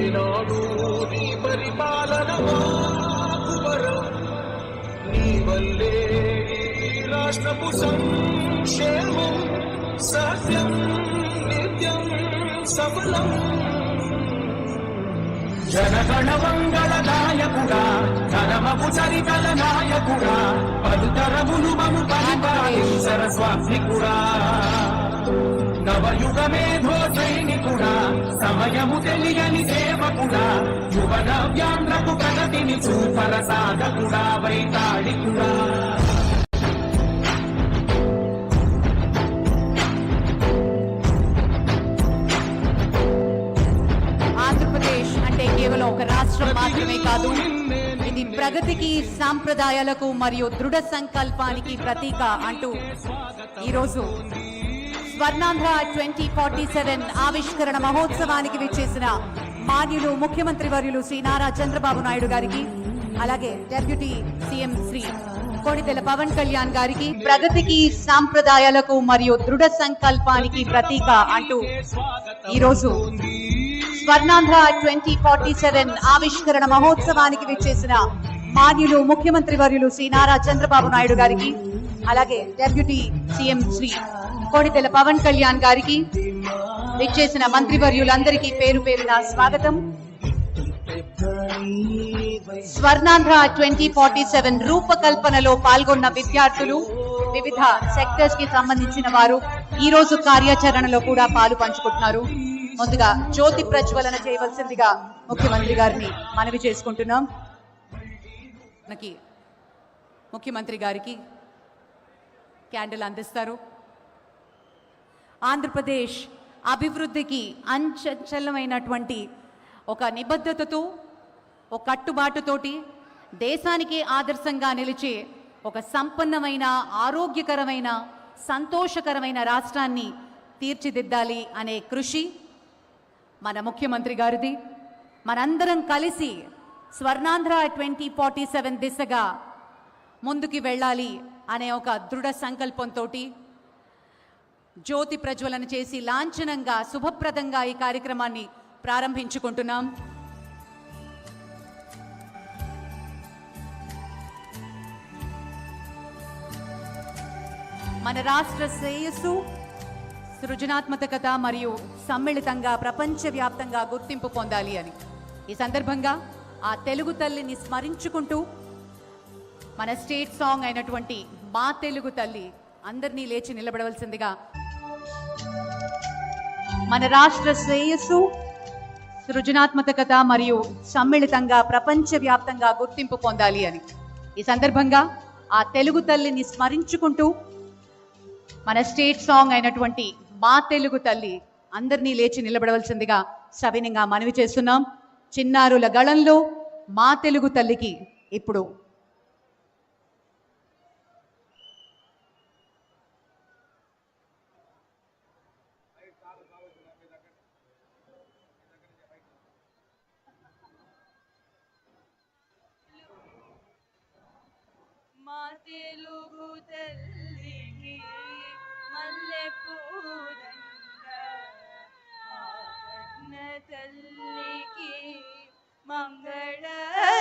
ఏనాడు నీ పరిపాలన మాకు వరం. నీ వల్లే ఈ రాష్ట్రపు సంక్షేమం సత్యం నిత్యం సఫలం. జనగణ మంగళ నాయకుడా, ధనమపు చరితల నాయకుడా, పలుతరములు మము పరిపాలించర స్వామికుడా. నవయుగ మేధో సైనికుడా, సమయము తెలియని సేవకుడా, యువన వ్యాంధ్రకు ప్రగతిని చూపర సాధకుడా, వైతాళికుడా. ఆంధ్రప్రదేశ్ అంటే కేవలం ఒక రాష్ట్రం మాత్రమే కాదు, ఇది ప్రగతికి, సాంప్రదాయాలకు మరియు దృఢ సంకల్పానికి ప్రతీక అంటూ ఈరోజు స్వర్ణాంధ్ర 2047 ఆవిష్కరణ మహోత్సవానికి విచ్చేసిన మాన్యులు ముఖ్యమంత్రి వర్యులు శ్రీ నారా చంద్రబాబు నాయుడు గారికి, అలాగే డెప్యూటీ సీఎం శ్రీ కోడిదెల పవన్ కళ్యాణ్ గారికి ప్రగతికి, సాంప్రదాయాలకు మరియు దృఢ సంకల్పానికి ప్రతీక అంటూ ఈరోజు స్వర్ణాంధ్ర 2047 ఆవిష్కరణ మహోత్సవానికి విచ్చేసిన మాన్యులు ముఖ్యమంత్రి వర్యులు శ్రీ నారా చంద్రబాబు నాయుడు గారికి, అలాగే డెప్యూటీ సీఎం శ్రీ కోడిదెల పవన్ కళ్యాణ్ గారికి, విచ్చేసిన మంత్రివర్యులందరికీ పేరు పేరున స్వాగతం. స్వర్ణాంధ్ర 2047 రూపకల్పనలో పాల్గొన్న విద్యార్థులు, వివిధ సెక్టర్స్ కి సంబంధించిన వారు ఈ రోజు కార్యాచరణలో కూడా పాలు పంచుకుంటున్నారు. ముందుగా జ్యోతి ప్రజ్వలన చేయవలసిందిగా ముఖ్యమంత్రి గారిని మనవి చేసుకుంటున్నాం. ముఖ్యమంత్రి గారికి క్యాండిల్ అందిస్తారు. ఆంధ్రప్రదేశ్ అభివృద్ధికి అంచంచలమైనటువంటి ఒక నిబద్ధతతో, ఒక కట్టుబాటుతోటి దేశానికి ఆదర్శంగా నిలిచే ఒక సంపన్నమైన, ఆరోగ్యకరమైన, సంతోషకరమైన రాష్ట్రాన్ని తీర్చిదిద్దాలి అనే కృషి మన ముఖ్యమంత్రి గారిది. మనందరం కలిసి స్వర్ణాంధ్ర 2047 దిశగా ముందుకు వెళ్ళాలి అనే ఒక దృఢ సంకల్పంతో జ్యోతి ప్రజ్వలన చేసి లాంఛనంగా, శుభప్రదంగా ఈ కార్యక్రమాన్ని ప్రారంభించుకుంటున్నాం. మన రాష్ట్ర శ్రేయస్సు, సృజనాత్మకత మరియు సమ్మిళితంగా ప్రపంచవ్యాప్తంగా గుర్తింపు పొందాలి అని ఈ సందర్భంగా ఆ తెలుగు తల్లిని స్మరించుకుంటూ మన స్టేట్ సాంగ్ అయినటువంటి మా తెలుగు తల్లి అందరినీ లేచి నిలబడవలసిందిగా. మన రాష్ట్ర శ్రేయస్సు, సృజనాత్మకత మరియు సమ్మిళితంగా ప్రపంచవ్యాప్తంగా గుర్తింపు పొందాలి అని ఈ సందర్భంగా ఆ తెలుగు తల్లిని స్మరించుకుంటూ మన స్టేట్ సాంగ్ అయినటువంటి మా తెలుగు తల్లి అందరినీ లేచి నిలబడవలసిందిగా సవినంగా మనవి చేస్తున్నాం. చిన్నారుల గళంలో మా తెలుగు తల్లికి ఇప్పుడు మా తెలుగు తల్లికి మల్లె పూదండ, అన్న తల్లికి మంగళారతులు,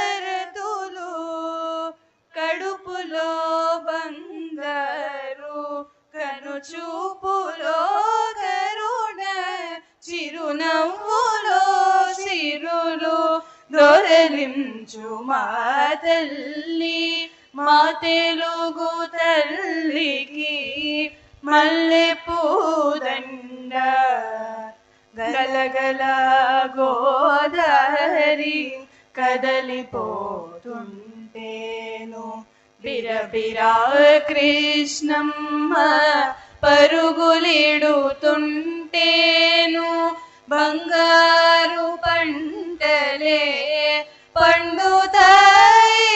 కడుపులో బంగారు, కనుచూపులో కరుణ, చిరునవ్వులో సిరులు దొరలించు మా తల్లి. మా తెలుగు తల్లికి మల్లె పూదండ, గలగల గోదావరి కదలిపోతుంటేను, బిరబిరా కృష్ణమ్మ పరుగులిడుతుంటేను, బంగారు పంటలే పండుతాయి,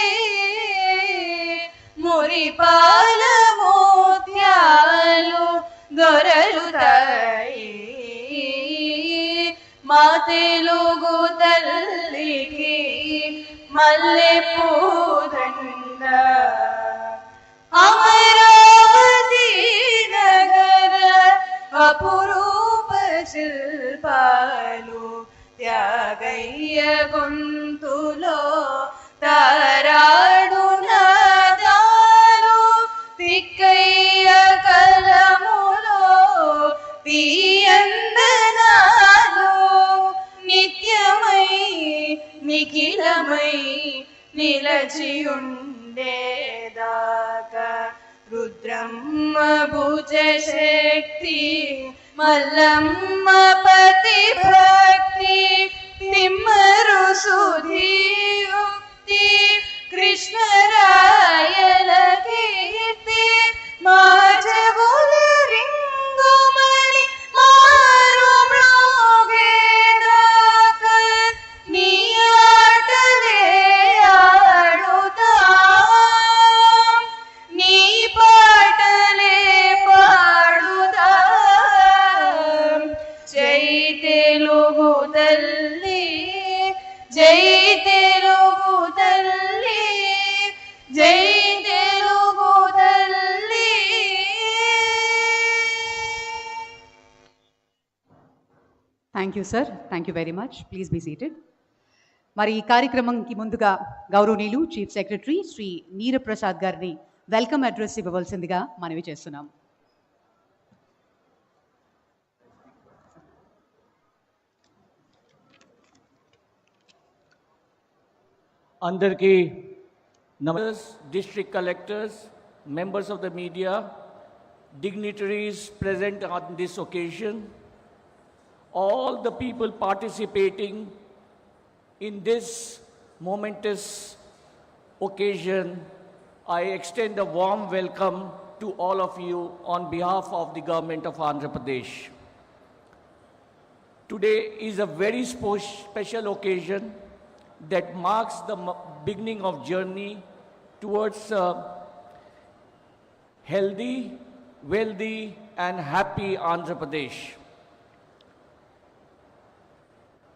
మురిపాల మోత్యాలు దొరలుతాయి. మా తెలుగు తల్లికి మల్లె పూదండ, అమరావతి నగర అపురూప శిల్పాలు త్యాగయ్య గొంతులో తారాడు నాదాలు తిక్కయ్య కలములో తీయందనాలు నిత్యమై నిఖిలమై నిలచియుండేదాకా రుద్రమ్మ భుజ శక్తి మల్లమ్మ పతి భక్తి తిమ్మరు సుధీయుక్తి కృష్ణరాయల కీర్తి మా చెవుల రింగుమలి మారు మ్రోగేదాకా నీ ఆటలే ఆడుతాం నీ పాటలే పాడుదాం జై తెలుగు తల్లి జై తెలుగు తల్లి జై తెలుగు తల్లి. Thank you sir, thank you very much. Please be seated. మరి ఈ కార్యక్రమంకి ముందుగా గౌరవనీయులు చీఫ్ సెక్రటరీ శ్రీ నీరప్రసాద్ గారిని వెల్కమ్ అడ్రస్ ఇవ్వవలసిందిగా మనవి చేస్తున్నాం. Andarki Namaskar, district collectors, members of the media, dignitaries present on this occasion, all the people participating in this momentous occasion, I extend a warm welcome to all of you on behalf of the government of Andhra Pradesh. Today is a very special occasion that marks the beginning of journey towards a healthy, wealthy and happy Andhra Pradesh.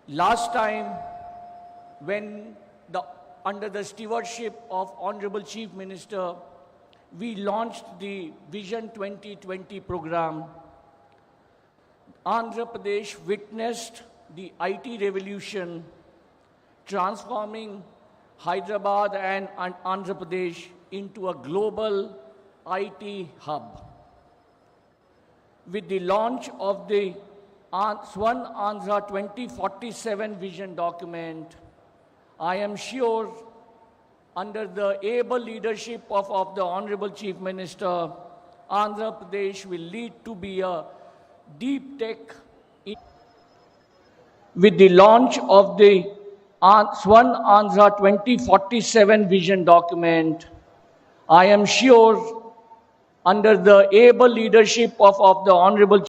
Last time when under the stewardship of Honorable Chief Minister, we launched the Vision 2020 program. Andhra Pradesh witnessed the IT revolution, transforming Hyderabad and Andhra Pradesh into a global IT hub. With the launch of the Swan Andhra 2047 vision document, I am sure under the able leadership of the Honorable Chief Minister, Andhra Pradesh will lead to be a deep tech. With the launch of the Swan Andhra 2047 vision document, I am sure under the able leadership of the Honorable